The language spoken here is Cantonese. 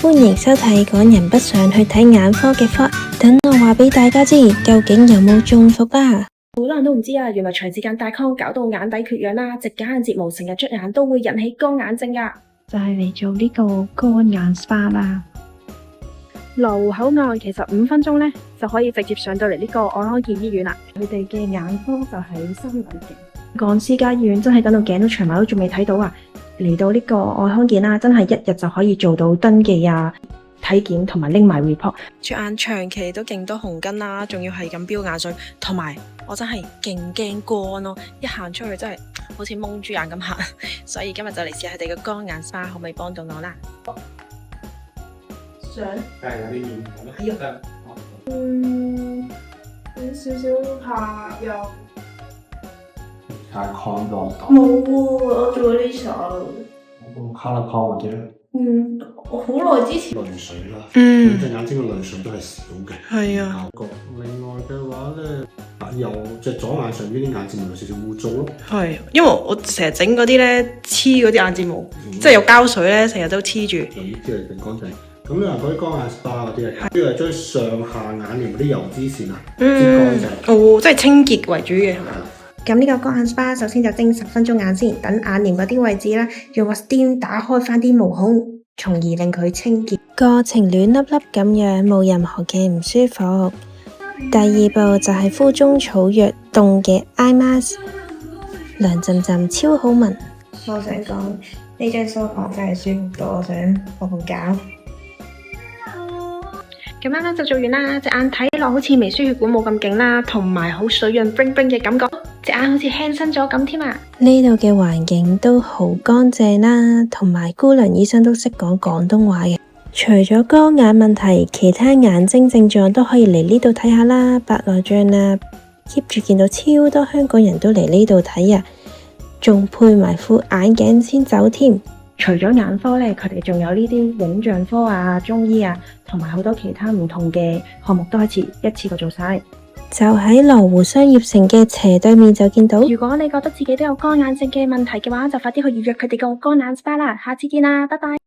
歡迎收睇趕人不想去睇眼科嘅科，等我話俾大家知，究竟有冇中伏啊？好多人都唔知啊，原來長時間戴框搞到眼底缺氧啦，直假眼睫毛成日捽眼都會引起乾眼症噶。就係嚟做呢個乾眼 SPA 啦。羅湖口岸其實5分鐘呢就可以直接上到嚟呢個愛康健醫院啦。佢哋嘅眼科就喺新禮景。講私家醫院真係等到頸都長埋都仲未睇到啊！嚟到呢個愛康健啦，真係一日就可以做到登記啊、體檢同埋拎埋 report。隻眼長期都勁多紅筋啦，仲要係咁飆眼水，同埋我真係勁驚乾咯，一行出去真係好似蒙豬眼咁行，所以今日就嚟試下佢哋嘅乾眼 SPA，可唔可以幫到我啦？想梗係有啲面嘅啦，有少少下又太抗咗，冇喎，我做咗呢手。我卡拉抗嗰啲咧，我好耐之前。淚水啦，隻眼睛嘅淚水都係少嘅。係啊。效果另外嘅話咧，有隻左眼上邊啲眼睫毛有少少污糟咯。係，因為我成日整嗰啲咧黐嗰啲眼睫毛，即係有膠水咧，成日都黐住。用呢啲嚟定乾淨。咁你話嗰啲乾眼 SPA 嗰啲啊，主要係將上下眼簾嗰啲油脂線啊擠乾淨。哦，即係清潔為主嘅係咪？咁呢個乾眼 SPA 首先就蒸10分鐘眼先，等眼簾嗰啲位置啦，用個 steam 打開翻啲毛孔，從而令佢清潔。過程暖粒粒咁樣，冇任何嘅唔舒服。第二步就係敷中草藥凍嘅 eye mask， 涼浸浸超好聞。我想講呢張梳化真係舒服到我想瞓覺。咁啱啱就做完啦，隻眼睇落好似微輸血管冇咁勁啦，同埋好水潤 bling bling 嘅感覺，隻眼好似輕身咗咁添啊！呢度嘅環境都好乾淨啦，同埋姑娘醫生都識講廣東話嘅。除咗乾眼問題，其他眼睛症狀都可以嚟呢度睇下啦。白內障啊 keep 住見到超多香港人都嚟呢度睇啊，仲配埋副眼鏡先走添。除咗眼科咧，佢哋仲有呢啲影像科啊、中醫啊，同埋好多其他唔同嘅項目都可以一次過做晒。就喺羅湖商業城嘅斜對面就見到。如果你覺得自己都有乾眼症嘅問題嘅話，就快啲去預約佢哋個乾眼 SPA 啦。下次見啦，拜拜。